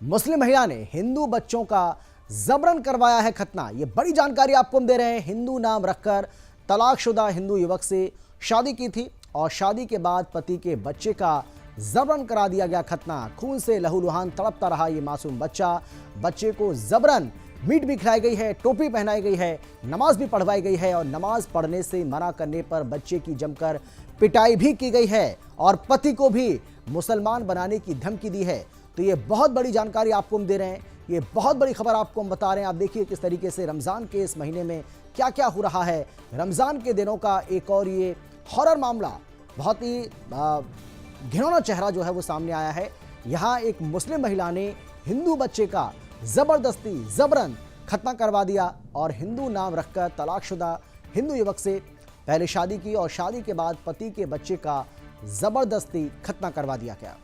मुस्लिम महिला ने हिंदू बच्चों का जबरन करवाया है खतना। ये बड़ी जानकारी आपको हम दे रहे हैं। हिंदू नाम रखकर तलाकशुदा हिंदू युवक से शादी की थी और शादी के बाद पति के बच्चे का जबरन करा दिया गया खतना। खून से लहूलुहान तड़पता रहा ये मासूम बच्चा। बच्चे को जबरन मीट भी खिलाई गई है, टोपी पहनाई गई है, नमाज भी पढ़वाई गई है और नमाज पढ़ने से मना करने पर बच्चे की जमकर पिटाई भी की गई है और पति को भी मुसलमान बनाने की धमकी दी है। तो ये बहुत बड़ी जानकारी आपको हम दे रहे हैं, ये बहुत बड़ी खबर आपको हम बता रहे हैं। आप देखिए किस तरीके से रमज़ान के इस महीने में क्या क्या हो रहा है। रमज़ान के दिनों का एक और ये हॉरर मामला, बहुत ही घिनौना चेहरा जो है वो सामने आया है। यहाँ एक मुस्लिम महिला ने हिंदू बच्चे का जबरदस्ती जबरन खतना करवा दिया और हिंदू नाम रखकर तलाकशुदा हिंदू युवक से पहले शादी की और शादी के बाद पति के बच्चे का जबरदस्ती खतना करवा दिया गया।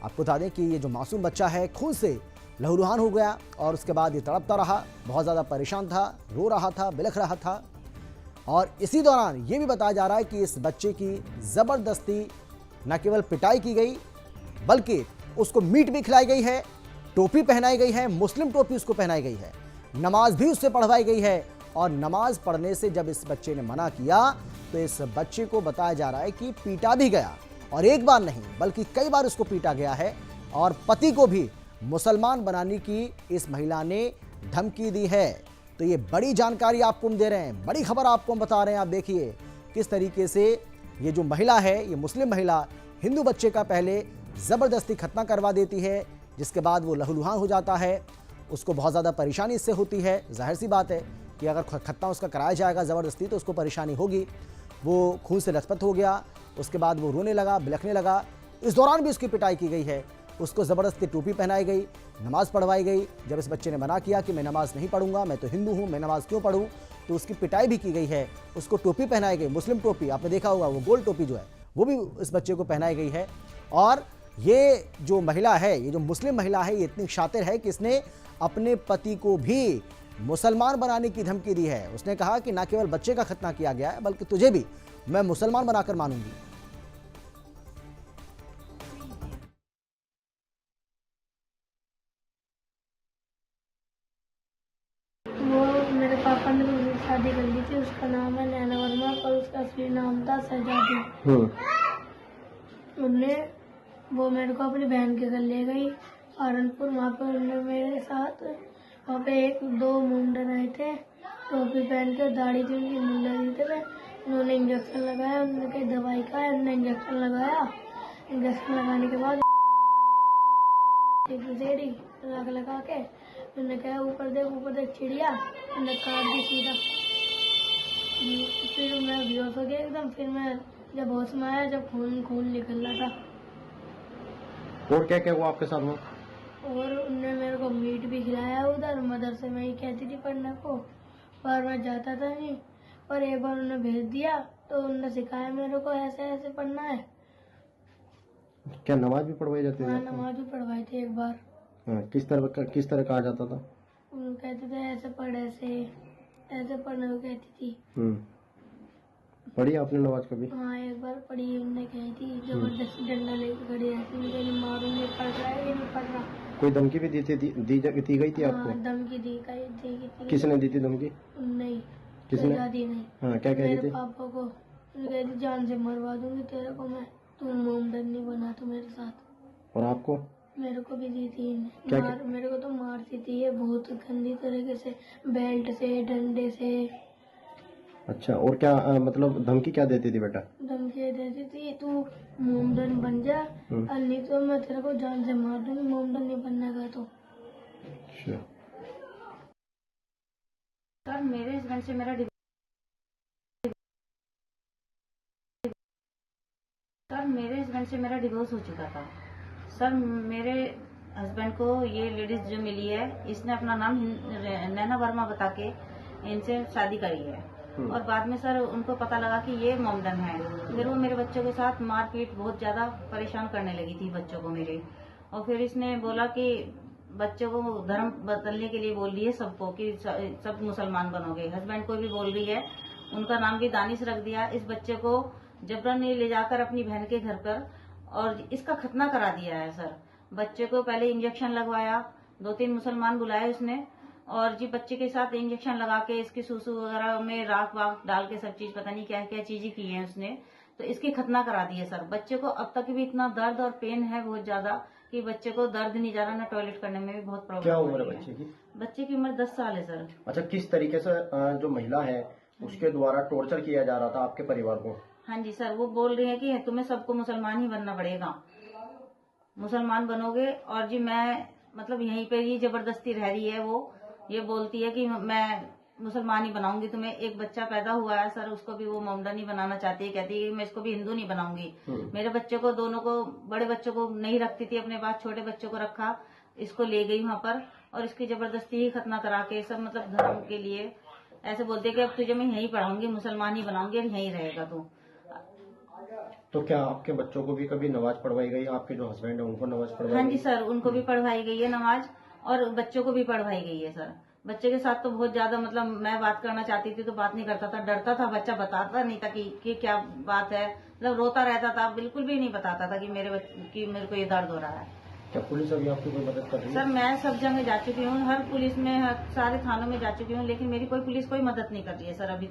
आपको बता दें कि ये जो मासूम बच्चा है खून से लहूलुहान हो गया और उसके बाद ये तड़पता रहा, बहुत ज़्यादा परेशान था, रो रहा था, बिलख रहा था। और इसी दौरान ये भी बताया जा रहा है कि इस बच्चे की ज़बरदस्ती न केवल पिटाई की गई बल्कि उसको मीट भी खिलाई गई है, टोपी पहनाई गई है, मुस्लिम टोपी उसको पहनाई गई है, नमाज भी उससे पढ़वाई गई है। और नमाज पढ़ने से जब इस बच्चे ने मना किया तो इस बच्चे को बताया जा रहा है कि पीटा भी गया और एक बार नहीं बल्कि कई बार उसको पीटा गया है और पति को भी मुसलमान बनाने की इस महिला ने धमकी दी है। तो ये बड़ी जानकारी आपको हम दे रहे हैं, बड़ी खबर आपको हम बता रहे हैं। आप देखिए किस तरीके से ये जो महिला है, ये मुस्लिम महिला हिंदू बच्चे का पहले ज़बरदस्ती खतना करवा देती है, जिसके बाद वो लहूलुहान हो जाता है, उसको बहुत ज़्यादा परेशानी इससे होती है। जाहिर सी बात है कि अगर खतना उसका कराया जाएगा ज़बरदस्ती तो उसको परेशानी होगी। वो खून से लथपथ हो गया, उसके बाद वो रोने लगा, बिलखने लगा। इस दौरान भी उसकी पिटाई की गई है, उसको ज़बरदस्ती टोपी पहनाई गई, नमाज़ पढ़वाई गई। जब इस बच्चे ने मना किया कि मैं नमाज़ नहीं पढ़ूंगा, मैं तो हिंदू हूँ, मैं नमाज़ क्यों पढ़ूँ, तो उसकी पिटाई भी की गई है। उसको टोपी पहनाई गई, मुस्लिम टोपी, आपने देखा होगा वो गोल टोपी जो है वो भी इस बच्चे को पहनाई गई है। और ये जो महिला है, ये जो मुस्लिम महिला है, ये इतनी शातिर है कि इसने अपने पति को भी मुसलमान बनाने की धमकी दी है। उसने कहा कि ना केवल बच्चे का खतना किया गया है बल्कि तुझे भी मैं मुसलमान बनाकर मानूंगी। वो मेरे पापा ने मुझे शादी कर ली थी, उसका नाम है नैना वर्मा और उसका असली नाम था शहजादी। उनने वो मेरे को अपनी बहन के घर ले गई सहारनपुर। वहाँ पे उन्होंने मेरे साथ वहाँ पे एक दो मुंडन आए थे, टोपी पहन के, दाढ़ी थी उनकी, मुंडा दी थे। उन्होंने इंजेक्शन लगाया, उन्होंने कही दवाई का है, उन्होंने इंजेक्शन लगाया। इंजेक्शन लगाने के बाद लगा के उन्होंने कहा ऊपर देख चिड़िया, उन्होंने काट दी सीधा। फिर मैं बेहोश हो गया एकदम। फिर मैं जब होश में आया, जब खून निकल रहा था। और क्या क्या हुआ आपके साथ में? और उनने मेरे को मीट भी खिलाया उधर। मदरसे में ही कहती थी पढ़ने को, पर मैं जाता था नहीं। पर एक बार उन्हें भेज दिया तो उन्होंने सिखाया मेरे को ऐसे ऐसे पढ़ना है। क्या नमाज भी पढ़वाई जाती थी? हाँ, नमाज भी पढ़वाई थी एक बार। हाँ, किस तरह कहा जाता था? कहते थे ऐसे पढ़, ऐसे पढ़ने को कहती थी। पढ़ी आपने नमाज कभी? हाँ, एक बार पढ़ी। उन्होंने कही थी जबरदस्ती डंडा लेकर खड़ी रहती, मुझे मारूंगी, पढ़ रहा है ये नहीं पढ़ रहा। कोई धमकी भी दी गई थी आपको? हाँ, धमकी दी गई। किसने दी थी धमकी? नहीं, किसने? दादी ने। हाँ, क्या कह रही थी? मेरे पापा को कह दी जान से मरवा दूंगी तेरे को मैं, तू मोमडन नहीं बना तो मेरे साथ। और आपको? मेरे को भी दी थी क्या मेरे को तो मारती थी ये बहुत गंदी तरीके से, बेल्ट से, डंडे से। अच्छा, और क्या मतलब धमकी क्या देती थी बेटा? धमकी देती थी तू मोमडन बन जा, और नहीं तो मैं तेरे को जान से मार दूंगी, मोमडन नहीं बनने का तो। अच्छा। सर मेरे हस्बैंड से मेरा डिवोर्स हो चुका था। सर मेरे हस्बैंड को ये लेडीज जो मिली है, इसने अपना नाम नैना वर्मा बता के इनसे शादी करी है। और बाद में सर उनको पता लगा कि ये मोमडन है। फिर वो मेरे बच्चों के साथ मारपीट, बहुत ज्यादा परेशान करने लगी थी बच्चों को मेरे। और फिर इसने बोला कि बच्चों को धर्म बदलने के लिए बोल रही है सबको कि सब मुसलमान बनोगे। हस्बैंड को भी बोल रही है, उनका नाम भी दानिश रख दिया। इस बच्चे को जबरन ले जाकर अपनी बहन के घर पर और इसका खतना करा दिया है सर। बच्चे को पहले इंजेक्शन लगवाया, 2-3 मुसलमान बुलाए उसने, और जी बच्चे के साथ इंजेक्शन लगा के इसकी सूसू वगैरह में राख वाख डाल के सब चीज पता नहीं क्या क्या चीजें की है उसने, तो इसकी खतना करा दी है सर। बच्चे को अब तक भी इतना दर्द और पेन है बहुत ज्यादा कि बच्चे को दर्द नहीं जा रहा, ना टॉयलेट करने में भी बहुत प्रॉब्लम। क्या उम्र है बच्चे की? बच्चे की उम्र 10 साल है सर। अच्छा, किस तरीके से जो महिला है उसके द्वारा टॉर्चर किया जा रहा था आपके परिवार को? हाँ जी सर, वो बोल रही है कि तुम्हें सबको मुसलमान ही बनना पड़ेगा, मुसलमान बनोगे, और जी मैं मतलब यहीं पे ही जबरदस्ती रह रही है। वो ये बोलती है कि मैं मुसलमान ही बनाऊंगी तुम्हें। एक बच्चा पैदा हुआ है सर, उसको भी वो मोमडन ही बनाना चाहती है, कहती है मैं इसको भी हिंदू नहीं बनाऊंगी। मेरे बच्चे को दोनों को, बड़े बच्चों को नहीं रखती थी अपने पास, छोटे बच्चों को रखा, इसको ले गई वहां पर और इसकी जबरदस्ती ही खतना करा के सब मतलब धर्म के लिए ऐसे बोलते कि अब तुझे मैं यहीं पढ़ाऊंगी, मुसलमान ही बनाऊंगी और यहीं रहेगा तू। तो क्या आपके बच्चों को भी कभी नमाज पढ़वाई गई? आपके जो हस्बैंड है उनको नमाज पढ़वाई हाँ गई? जी सर, उनको भी पढ़वाई गई है नमाज, और बच्चों को भी पढ़वाई गई है सर। बच्चे के साथ तो बहुत ज्यादा मतलब मैं बात करना चाहती थी तो बात नहीं करता था, डरता था बच्चा, बताता नहीं था कि क्या बात है, मतलब रोता रहता था, बिल्कुल भी नहीं बताता था कि मेरे को ये दर्द हो रहा है। क्या पुलिस अभी आपकी कोई मदद कर रही है? सर मैं सब जगह जा चुकी हूँ, हर पुलिस में, हर सारे थानों में जा चुकी हूँ, लेकिन मेरी कोई पुलिस कोई मदद नहीं कर रही है सर अभी तक।